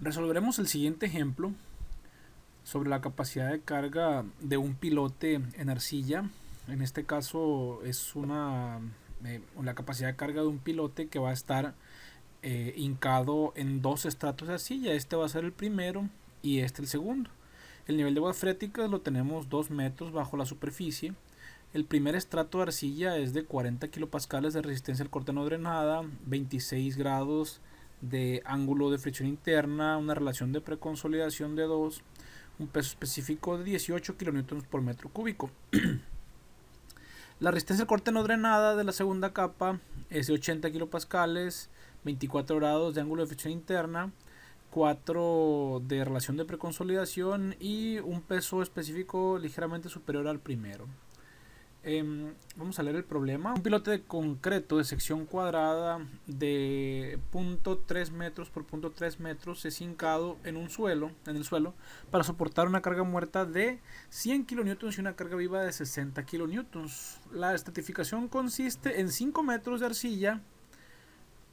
Resolveremos el siguiente ejemplo sobre la capacidad de carga de un pilote en arcilla. En este caso es la capacidad de carga de un pilote que va a estar hincado en dos estratos de arcilla. Este va a ser el primero y este el segundo. El nivel de aguas freáticas lo tenemos 2 metros bajo la superficie. El primer estrato de arcilla es de 40 kilopascales de resistencia al corte no drenada, 26 grados de ángulo de fricción interna, una relación de preconsolidación de 2, un peso específico de 18 kilonewtons por metro cúbico. La resistencia al corte no drenada de la segunda capa es de 80 kilopascales, 24 grados de ángulo de fricción interna, 4 de relación de preconsolidación y un peso específico ligeramente superior al primero. Vamos a leer el problema. Un pilote de concreto de sección cuadrada de 0.3 metros por 0.3 metros es hincado en el suelo para soportar una carga muerta de 100 kilonewtons y una carga viva de 60 kilonewtons. La estratificación consiste en 5 metros de arcilla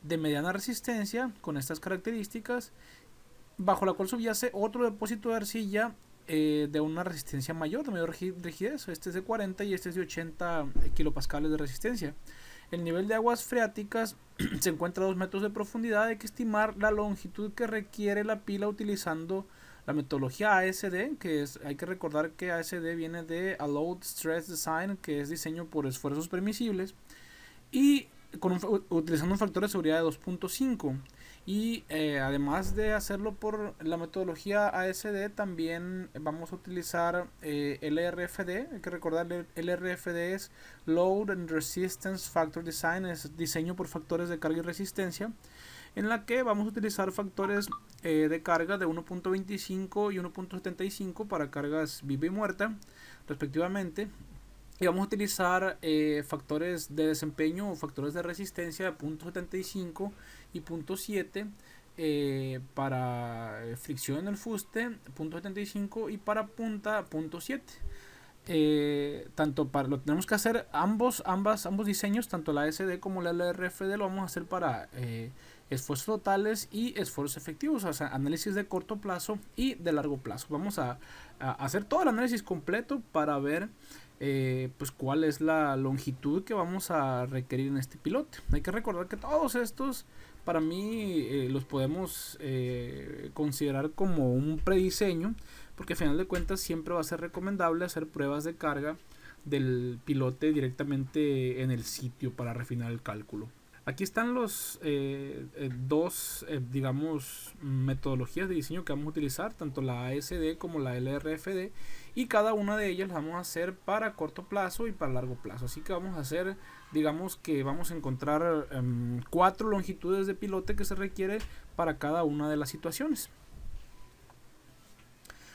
de mediana resistencia con estas características, bajo la cual subyace otro depósito de arcilla de una resistencia mayor, de mayor rigidez. Este es de 40 y este es de 80 kilopascales de resistencia. El nivel de aguas freáticas se encuentra a 2 metros de profundidad. Hay que estimar la longitud que requiere la pila utilizando la metodología ASD, hay que recordar que ASD viene de Allowed Stress Design, que es diseño por esfuerzos permisibles, y utilizando un factor de seguridad de 2.5. Y además de hacerlo por la metodología ASD, también vamos a utilizar LRFD. Hay que recordar, LRFD es Load and Resistance Factor Design, es diseño por factores de carga y resistencia, en la que vamos a utilizar factores de carga de 1.25 y 1.75 para cargas viva y muerta respectivamente. Y vamos a utilizar factores de desempeño o factores de resistencia de 0.75 y 0.7 para fricción en el fuste, 0.75, y para punta 0.7. Lo tenemos que hacer ambos diseños, tanto la SD como la LRFD, lo vamos a hacer para esfuerzos totales y esfuerzos efectivos, o sea, análisis de corto plazo y de largo plazo. Vamos a hacer todo el análisis completo para ver pues cuál es la longitud que vamos a requerir en este pilote. Hay que recordar que todos estos, para mí, los podemos considerar como un prediseño, porque al final de cuentas siempre va a ser recomendable hacer pruebas de carga del pilote directamente en el sitio para refinar el cálculo. Aquí están los dos, digamos, metodologías de diseño que vamos a utilizar, tanto la ASD como la LRFD, y cada una de ellas las vamos a hacer para corto plazo y para largo plazo. Así que vamos a hacer, digamos que vamos a encontrar 4 longitudes de pilote que se requiere para cada una de las situaciones.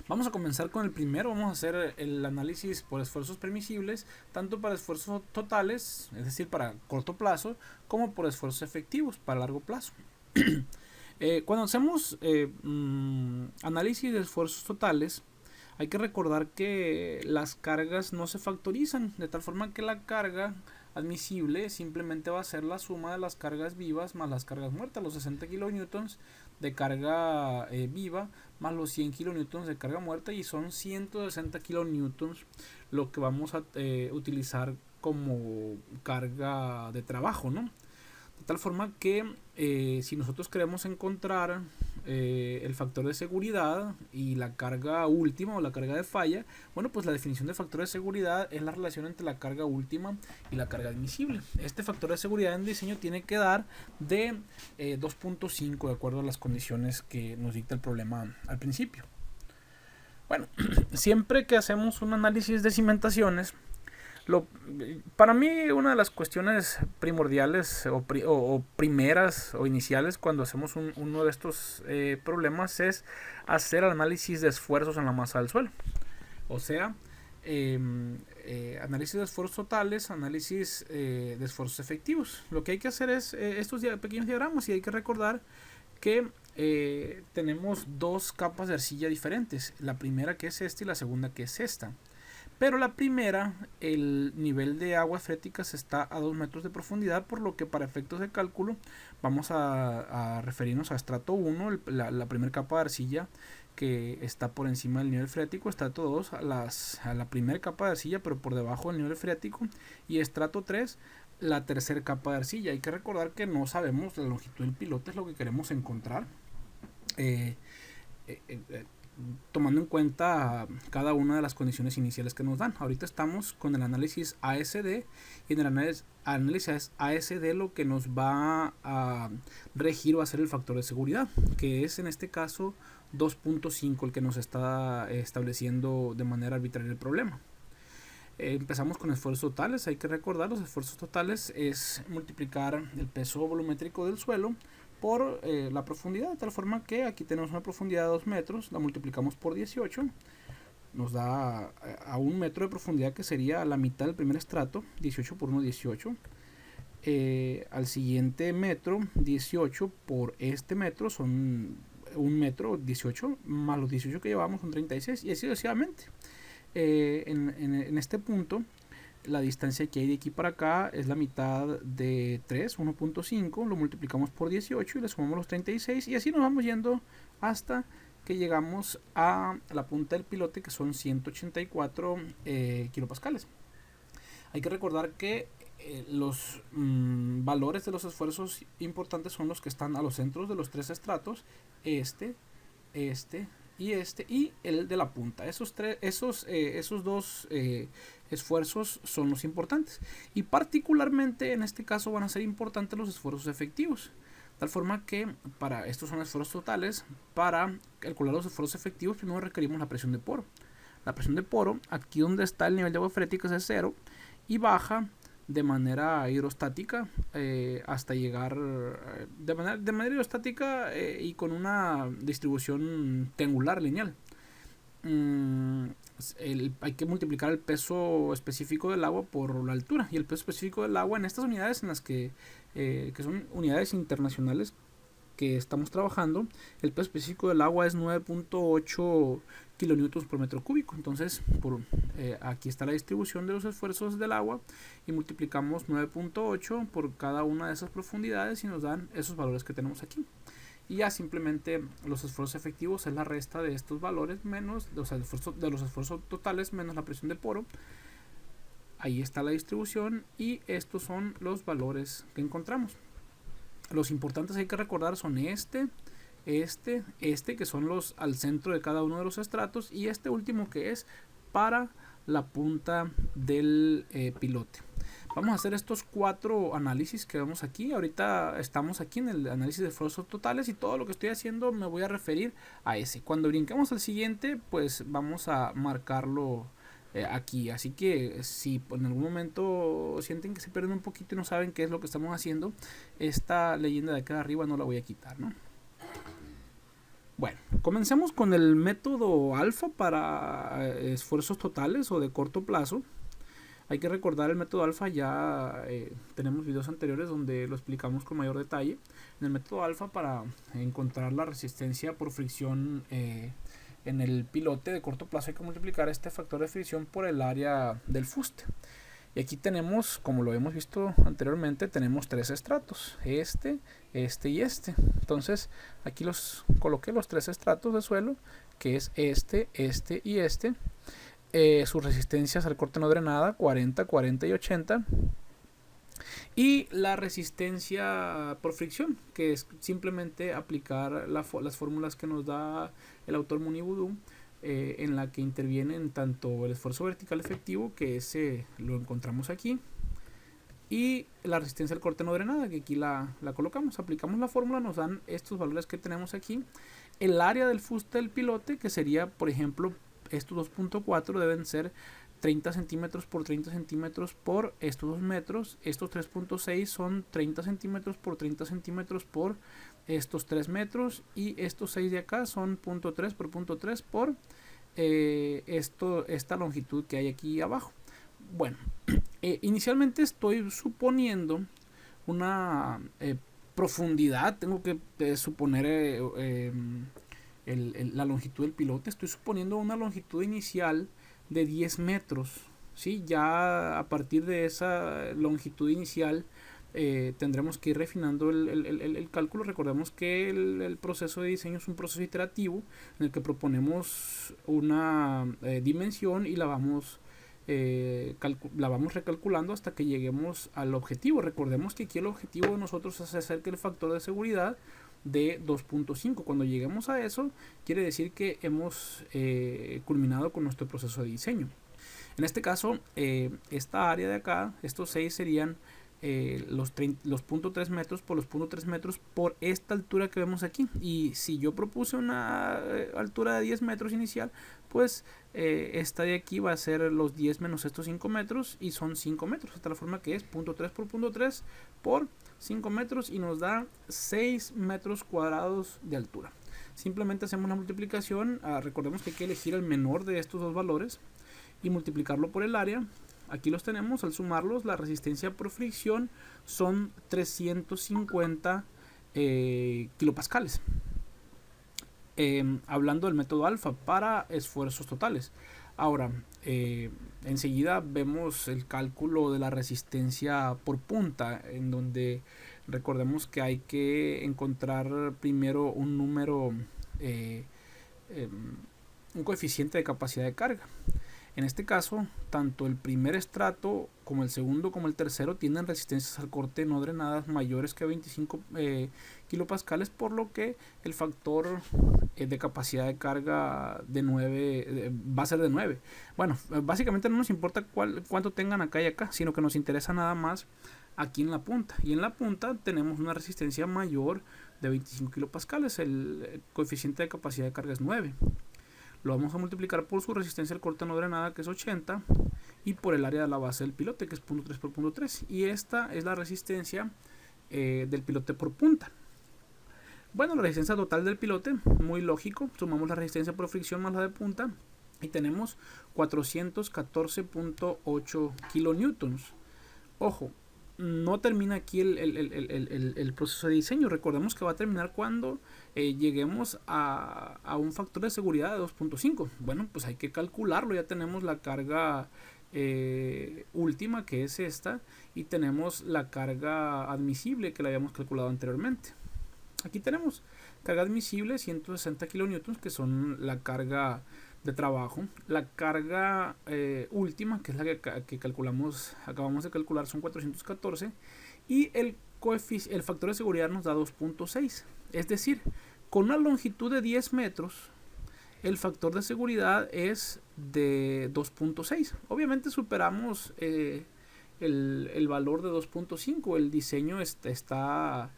Vamos a comenzar con el primero. Vamos a hacer el análisis por esfuerzos permisibles, tanto para esfuerzos totales, es decir, para corto plazo, como por esfuerzos efectivos para largo plazo. Cuando hacemos análisis de esfuerzos totales, hay que recordar que las cargas no se factorizan, de tal forma que la carga admisible simplemente va a ser la suma de las cargas vivas más las cargas muertas, los 60 kilonewtons de carga viva más los 100 kilonewtons de carga muerta, y son 160 kilonewtons lo que vamos a utilizar como carga de trabajo, ¿no? De tal forma que si nosotros queremos encontrar el factor de seguridad y la carga última o la carga de falla, bueno, pues la definición de factor de seguridad es la relación entre la carga última y la carga admisible. Este factor de seguridad en diseño tiene que dar de 2.5 de acuerdo a las condiciones que nos dicta el problema al principio. Bueno, siempre que hacemos un análisis de cimentaciones, para mí una de las cuestiones primordiales o primeras o iniciales cuando hacemos uno de estos problemas es hacer el análisis de esfuerzos en la masa del suelo. O sea, análisis de esfuerzos totales, análisis de esfuerzos efectivos. Lo que hay que hacer es estos pequeños diagramas, y hay que recordar que tenemos dos capas de arcilla diferentes. La primera, que es esta, y la segunda, que es esta. Pero la primera, el nivel de aguas freáticas está a 2 metros de profundidad, por lo que para efectos de cálculo vamos a referirnos a estrato 1, la primera capa de arcilla que está por encima del nivel freático, estrato 2 a la primera capa de arcilla pero por debajo del nivel freático, y estrato 3 la tercera capa de arcilla. Hay que recordar que no sabemos la longitud del pilote, es lo que queremos encontrar. Eh, eh, eh, Tomando en cuenta cada una de las condiciones iniciales que nos dan. Ahorita estamos con el análisis ASD, y en el análisis ASD lo que nos va a regir va a ser el factor de seguridad, que es en este caso 2.5 el que nos está estableciendo de manera arbitraria el problema. Empezamos con esfuerzos totales. Hay que recordar, los esfuerzos totales es multiplicar el peso volumétrico del suelo por la profundidad, de tal forma que aquí tenemos una profundidad de 2 metros, la multiplicamos por 18, nos da a 1 metro de profundidad, que sería la mitad del primer estrato. 18 por 1, 18. Al siguiente metro, 18 por este metro, son 1 metro, 18, más los 18 que llevamos son 36, y así sucesivamente. En este punto, la distancia que hay de aquí para acá es la mitad de 3, 1.5, lo multiplicamos por 18 y le sumamos los 36, y así nos vamos yendo hasta que llegamos a la punta del pilote, que son 184 kilopascales. Hay que recordar que los valores de los esfuerzos importantes son los que están a los centros de los tres estratos, este y el de la punta. Esos dos esfuerzos son los importantes, y particularmente en este caso van a ser importantes los esfuerzos efectivos, tal forma que estos son esfuerzos totales. Para calcular los esfuerzos efectivos primero requerimos la presión de poro. La presión de poro, aquí donde está el nivel de agua freática, es 0 y baja de manera hidrostática hasta llegar de manera hidrostática y con una distribución triangular lineal. Hay que multiplicar el peso específico del agua por la altura, y el peso específico del agua en estas unidades, en las que son unidades internacionales que estamos trabajando, el peso específico del agua es 9.8 kilonewtons por metro cúbico. Entonces aquí está la distribución de los esfuerzos del agua, y multiplicamos 9.8 por cada una de esas profundidades y nos dan esos valores que tenemos aquí. Y ya simplemente los esfuerzos efectivos es la resta de estos valores menos los esfuerzos totales menos la presión de poro. Ahí está la distribución, y estos son los valores que encontramos. Los importantes, hay que recordar, son este, que son los al centro de cada uno de los estratos, y este último, que es para la punta del pilote. Vamos a hacer estos 4 análisis que vemos aquí. Ahorita estamos aquí en el análisis de esfuerzos totales, y todo lo que estoy haciendo me voy a referir a ese. Cuando brinquemos al siguiente, pues vamos a marcarlo aquí. Así que si en algún momento sienten que se pierden un poquito y no saben qué es lo que estamos haciendo, esta leyenda de acá arriba no la voy a quitar, ¿no? Bueno, comencemos con el método alfa para esfuerzos totales o de corto plazo. Hay que recordar el método alfa, ya tenemos videos anteriores donde lo explicamos con mayor detalle. En el método alfa, para encontrar la resistencia por fricción en el pilote de corto plazo, hay que multiplicar este factor de fricción por el área del fuste. Y aquí tenemos, como lo hemos visto anteriormente, tenemos 3 estratos, este y este. Entonces aquí los coloqué, los 3 estratos de suelo, que es este y este. Sus resistencias al corte no drenada, 40, 40 y 80. Y la resistencia por fricción, que es simplemente aplicar las fórmulas que nos da el autor Munibudu, en la que intervienen tanto el esfuerzo vertical efectivo, que ese lo encontramos aquí, y la resistencia al corte no drenada, que aquí la colocamos. Aplicamos la fórmula, nos dan estos valores que tenemos aquí. El área del fuste del pilote, que sería, por ejemplo, estos 2.4 deben ser 30 centímetros por 30 centímetros por estos 2 metros. Estos 3.6 son 30 centímetros por 30 centímetros por estos 3 metros. Y estos 6 de acá son 0.3 por 0.3 por esta longitud que hay aquí abajo. Bueno, inicialmente estoy suponiendo una profundidad. Tengo que suponer la longitud del pilote. Estoy suponiendo una longitud inicial de 10 metros. ¿Sí? Ya a partir de esa longitud inicial tendremos que ir refinando el cálculo. Recordemos que el proceso de diseño es un proceso iterativo en el que proponemos una dimensión y la vamos recalculando hasta que lleguemos al objetivo. Recordemos que aquí el objetivo de nosotros es hacer que el factor de seguridad de 2.5. Cuando lleguemos a eso, quiere decir que hemos culminado con nuestro proceso de diseño. En este caso, esta área de acá, estos 6 serían los 0.3 metros por los 0.3 metros por esta altura que vemos aquí. Y si yo propuse una altura de 10 metros inicial, pues esta de aquí va a ser los 10 menos estos 5 metros y son 5 metros. De tal forma que es 0.3 por 0.3 por 5 metros y nos da 6 metros cuadrados de altura. Simplemente hacemos una multiplicación. Recordemos que hay que elegir el menor de estos dos valores y multiplicarlo por el área. Aquí los tenemos. Al sumarlos, la resistencia por fricción son 350 kilopascales. Hablando del método alfa para esfuerzos totales. Ahora, enseguida vemos el cálculo de la resistencia por punta, en donde recordemos que hay que encontrar primero un número, un coeficiente de capacidad de carga. En este caso, tanto el primer estrato como el segundo como el tercero tienen resistencias al corte no drenadas mayores que 25 kilopascales, por lo que el factor de capacidad de carga de 9 va a ser de 9. Bueno, básicamente no nos importa cuánto tengan acá y acá, sino que nos interesa nada más aquí en la punta. Y en la punta tenemos una resistencia mayor de 25 kilopascales. El coeficiente de capacidad de carga es 9. Lo vamos a multiplicar por su resistencia al corte no drenada, que es 80, y por el área de la base del pilote, que es 0.3 por 0.3. Y esta es la resistencia del pilote por punta. Bueno, la resistencia total del pilote, muy lógico. Sumamos la resistencia por fricción más la de punta y tenemos 414.8 kilonewtons. Ojo, no termina aquí el proceso de diseño. Recordemos que va a terminar cuando lleguemos a un factor de seguridad de 2.5. Bueno, pues hay que calcularlo. Ya tenemos la carga última, que es esta, y tenemos la carga admisible, que la habíamos calculado anteriormente. Aquí tenemos carga admisible 160 kilonewtons, que son la carga de trabajo. La carga última, que es la que acabamos de calcular, son 414, y el factor de seguridad nos da 2.6. Es decir, con una longitud de 10 metros, el factor de seguridad es de 2.6. Obviamente superamos el valor de 2.5. El diseño está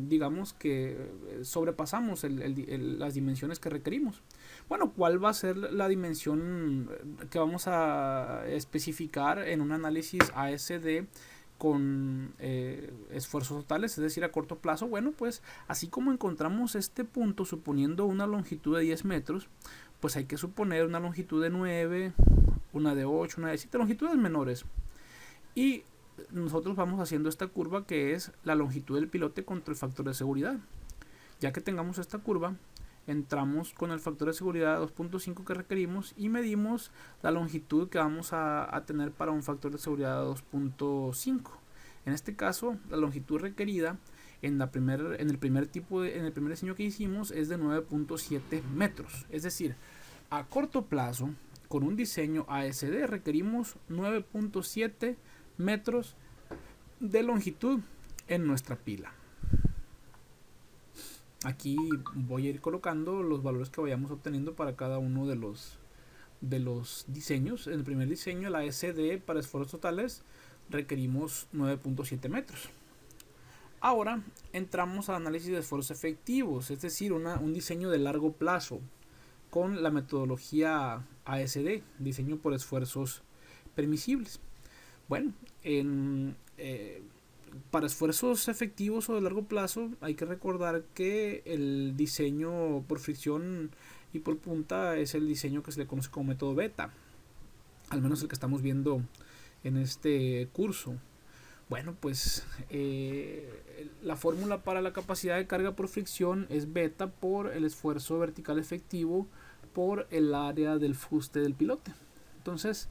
digamos que sobrepasamos las dimensiones que requerimos. Bueno, ¿cuál va a ser la dimensión que vamos a especificar en un análisis ASD con esfuerzos totales, es decir, a corto plazo? Bueno, pues así como encontramos este punto suponiendo una longitud de 10 metros, pues hay que suponer una longitud de 9, una de 8, una de 7, longitudes menores. Y nosotros vamos haciendo esta curva, que es la longitud del pilote contra el factor de seguridad. Ya que tengamos esta curva, entramos con el factor de seguridad 2.5 que requerimos y medimos la longitud que vamos a tener para un factor de seguridad 2.5. En este caso, la longitud requerida en el primer diseño que hicimos es de 9.7 metros. Es decir, a corto plazo, con un diseño ASD requerimos 9.7 metros de longitud en nuestra pila. Aquí voy a ir colocando los valores que vayamos obteniendo para cada uno de los diseños. En el primer diseño, la SD para esfuerzos totales, requerimos 9.7 metros. Ahora entramos al análisis de esfuerzos efectivos, es decir, un diseño de largo plazo con la metodología ASD, diseño por esfuerzos permisibles. Bueno, para esfuerzos efectivos o de largo plazo hay que recordar que el diseño por fricción y por punta es el diseño que se le conoce como método beta, al menos el que estamos viendo en este curso. Bueno, pues la fórmula para la capacidad de carga por fricción es beta por el esfuerzo vertical efectivo por el área del fuste del pilote. Entonces,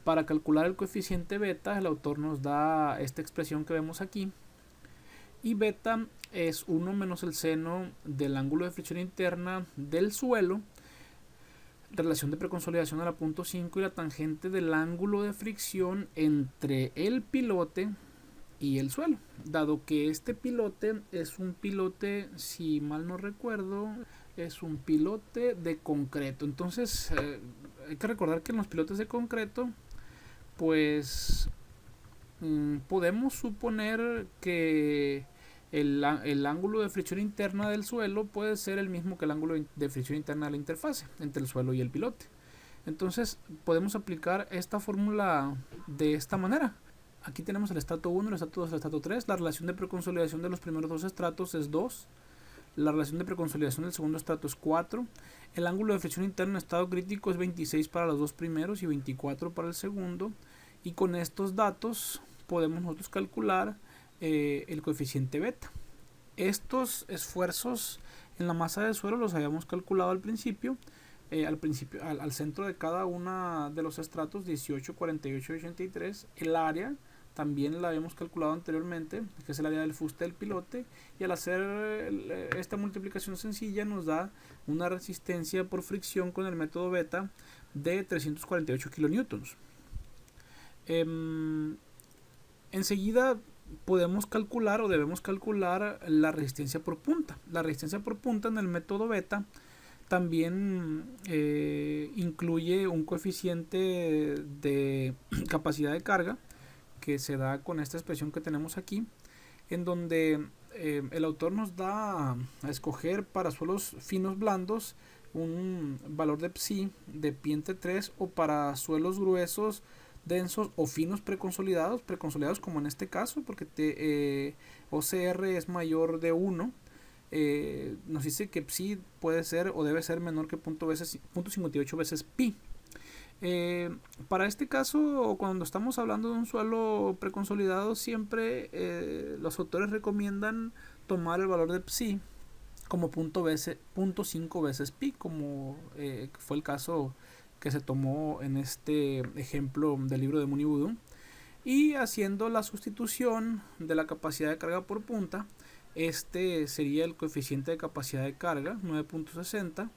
para calcular el coeficiente beta, el autor nos da esta expresión que vemos aquí, y beta es 1 menos el seno del ángulo de fricción interna del suelo, relación de preconsolidación a la punto 5, y la tangente del ángulo de fricción entre el pilote y el suelo, dado que este pilote es un pilote, si mal no recuerdo, es un pilote de concreto. Entonces hay que recordar que en los pilotes de concreto, pues podemos suponer que el ángulo de fricción interna del suelo puede ser el mismo que el ángulo de fricción interna de la interfase entre el suelo y el pilote. Entonces podemos aplicar esta fórmula de esta manera. Aquí tenemos el estrato 1, el estrato 2, el estrato 3. La relación de preconsolidación de los primeros dos estratos es 2. La relación de preconsolidación del segundo estrato es 4. El ángulo de fricción interna en estado crítico es 26 para los dos primeros y 24 para el segundo. Y con estos datos podemos nosotros calcular el coeficiente beta. Estos esfuerzos en la masa de suelo los habíamos calculado al principio. Al centro de cada uno de los estratos, 18, 48 y 83, el área también la habíamos calculado anteriormente, que es el área del fuste del pilote, y al hacer esta multiplicación sencilla nos da una resistencia por fricción con el método beta de 348 kilonewtons. Enseguida podemos calcular, o debemos calcular, la resistencia por punta. La resistencia por punta en el método beta también incluye un coeficiente de capacidad de carga que se da con esta expresión que tenemos aquí, en donde el autor nos da a escoger para suelos finos blandos un valor de psi de pi entre 3, o para suelos gruesos, densos o finos preconsolidados como en este caso, porque OCR es mayor de 1, nos dice que psi puede ser o debe ser menor que 0.58 veces pi. Para este caso, cuando estamos hablando de un suelo preconsolidado, siempre los autores recomiendan tomar el valor de psi como 0.5 veces pi, como fue el caso que se tomó en este ejemplo del libro de Mooney Voodoo. Y haciendo la sustitución de la capacidad de carga por punta, este sería el coeficiente de capacidad de carga, 9.60,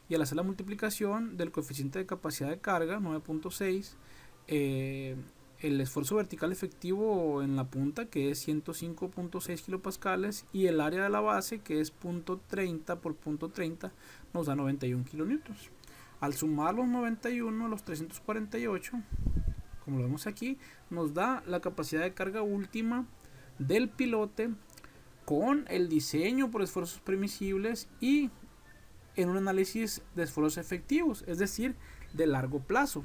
y al hacer la multiplicación del coeficiente de capacidad de carga, 9.6, el esfuerzo vertical efectivo en la punta, que es 105.6 kilopascales, y el área de la base, que es 0.30 por 0.30, nos da 91 kilonewtons. Al sumar los 91 a los 348, como lo vemos aquí, nos da la capacidad de carga última del pilote con el diseño por esfuerzos permisibles y en un análisis de esfuerzos efectivos, es decir, de largo plazo.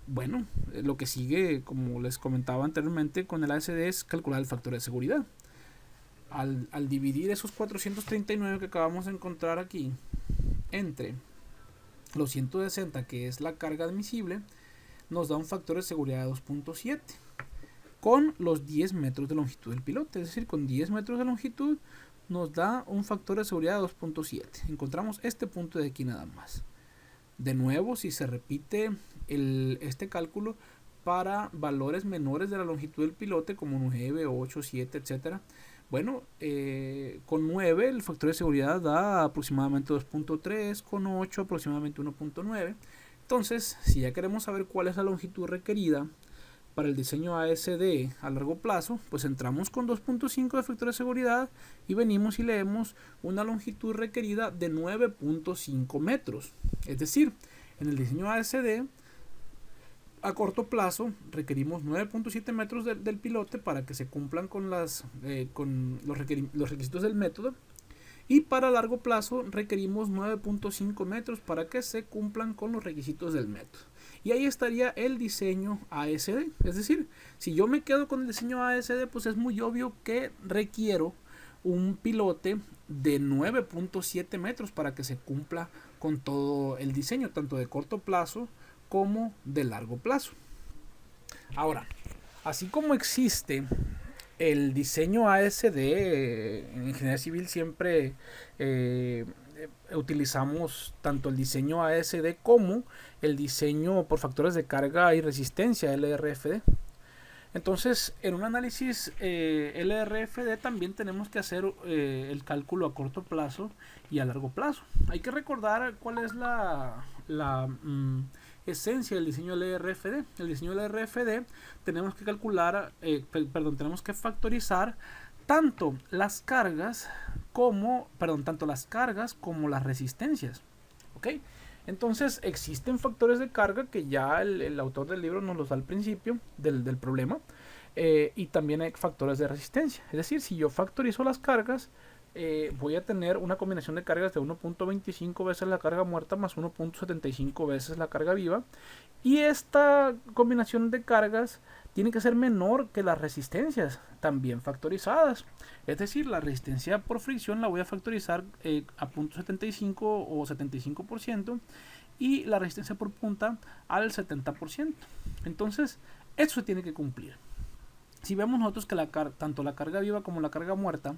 Bueno, lo que sigue, como les comentaba anteriormente, con el ASD es calcular el factor de seguridad. Al dividir esos 439 que acabamos de encontrar aquí entre los 160, que es la carga admisible, nos da un factor de seguridad de 2.7 con los 10 metros de longitud del pilote. Es decir, con 10 metros de longitud nos da un factor de seguridad de 2.7. Encontramos este punto de aquí nada más. De nuevo, si se repite este cálculo para valores menores de la longitud del pilote, como 9, 8, 7, etc., bueno, con 9 el factor de seguridad da aproximadamente 2.3, con 8 aproximadamente 1.9. Entonces, si ya queremos saber cuál es la longitud requerida para el diseño ASD a largo plazo, pues entramos con 2.5 de factor de seguridad y venimos y leemos una longitud requerida de 9.5 metros. Es decir, en el diseño ASD a corto plazo requerimos 9.7 metros del pilote para que se cumplan con los requisitos del método, y para largo plazo requerimos 9.5 metros para que se cumplan con los requisitos del método. Y ahí estaría el diseño ASD. Es decir, si yo me quedo con el diseño ASD, pues es muy obvio que requiero un pilote de 9.7 metros para que se cumpla con todo el diseño, tanto de corto plazo como de largo plazo. Ahora, así como existe el diseño ASD, en ingeniería civil siempre utilizamos tanto el diseño ASD como el diseño por factores de carga y resistencia LRFD. Entonces, en un análisis LRFD también tenemos que hacer el cálculo a corto plazo y a largo plazo. Hay que recordar cuál es la esencia del diseño LRFD. El diseño LRFD tenemos que calcular, tenemos que factorizar tanto las cargas como las resistencias. ¿Ok? Entonces existen factores de carga que ya el autor del libro nos los da al principio del problema, y también hay factores de resistencia. Es decir, si yo factorizo las cargas, voy a tener una combinación de cargas de 1.25 veces la carga muerta más 1.75 veces la carga viva, y esta combinación de cargas tiene que ser menor que las resistencias también factorizadas. Es decir, la resistencia por fricción la voy a factorizar a 0.75 o 75%, y la resistencia por punta al 70%. Entonces, eso se tiene que cumplir. Si vemos nosotros que tanto la carga viva como la carga muerta,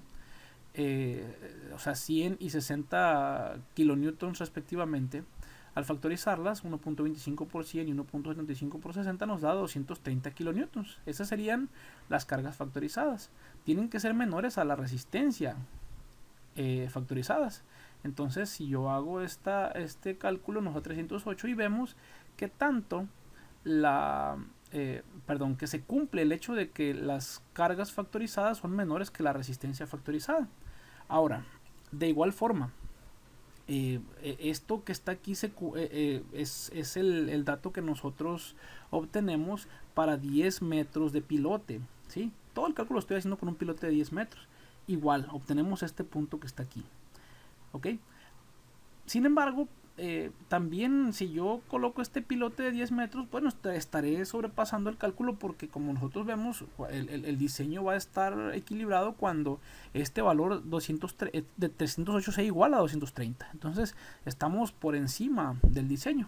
o sea 100 y 60 kilonewtons respectivamente, al factorizarlas 1.25 por 100 y 1.75 por 60 nos da 230 kilonewtons. Esas serían las cargas factorizadas. Tienen que ser menores a la resistencia factorizadas. Entonces, si yo hago este cálculo, nos da 308 y vemos que tanto que se cumple el hecho de que las cargas factorizadas son menores que la resistencia factorizada. Ahora, de igual forma, esto que está aquí es el dato que nosotros obtenemos para 10 metros de pilote, ¿sí? Todo el cálculo lo estoy haciendo con un pilote de 10 metros. Igual, obtenemos este punto que está aquí. ¿Ok? Sin embargo, también si yo coloco este pilote de 10 metros, bueno, estaré sobrepasando el cálculo, porque como nosotros vemos, el diseño va a estar equilibrado cuando este valor de 308 sea igual a 230. Entonces estamos por encima del diseño.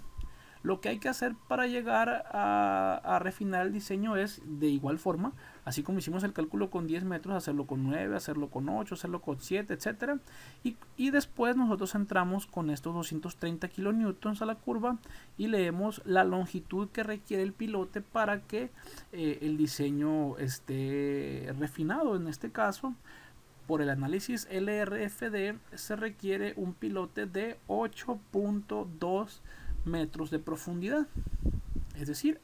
Lo que hay que hacer para llegar a refinar el diseño es, de igual forma, así como hicimos el cálculo con 10 metros, hacerlo con 9, hacerlo con 8, hacerlo con 7, etc. Y después nosotros entramos con estos 230 kilonewtons a la curva y leemos la longitud que requiere el pilote para que el diseño esté refinado. En este caso, por el análisis LRFD, se requiere un pilote de 8.2 metros de profundidad. Es decir,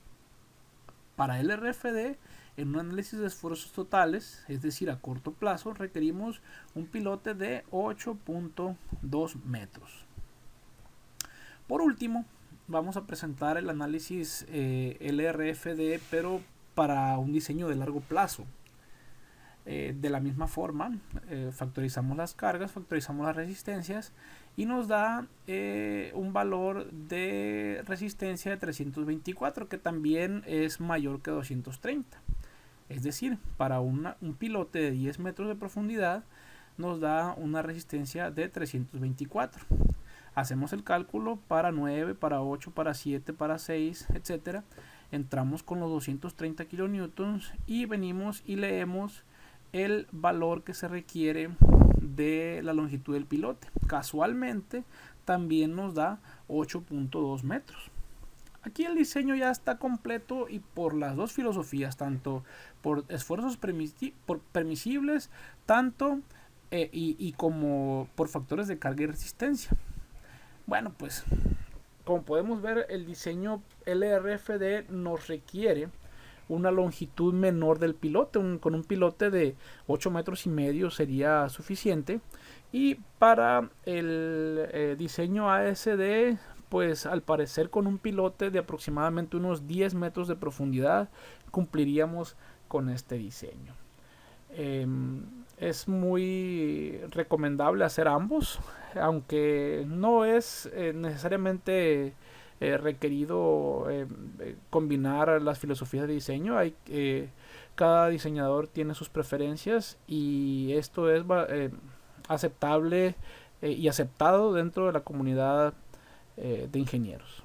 para el RFD, en un análisis de esfuerzos totales, es decir, a corto plazo, requerimos un pilote de 8.2 metros. Por último, vamos a presentar el análisis LRFD, pero para un diseño de largo plazo. De la misma forma, factorizamos las cargas, factorizamos las resistencias y nos da un valor de resistencia de 324, que también es mayor que 230. Es decir, para un pilote de 10 metros de profundidad nos da una resistencia de 324. Hacemos el cálculo para 9, para 8, para 7, para 6, etc. Entramos con los 230 kilonewtons y venimos y leemos el valor que se requiere de la longitud del pilote. Casualmente también nos da 8.2 metros. Aquí el diseño ya está completo, y por las dos filosofías, tanto por esfuerzos permisibles, tanto y como por factores de carga y resistencia. Bueno, pues como podemos ver, el diseño LRFD nos requiere una longitud menor del pilote. Con un pilote de 8 metros y medio sería suficiente, y para el diseño ASD, pues al parecer con un pilote de aproximadamente unos 10 metros de profundidad cumpliríamos con este diseño. Es muy recomendable hacer ambos, aunque no es necesariamente requerido combinar las filosofías de diseño. Cada diseñador tiene sus preferencias, y esto es aceptable y aceptado dentro de la comunidad de ingenieros.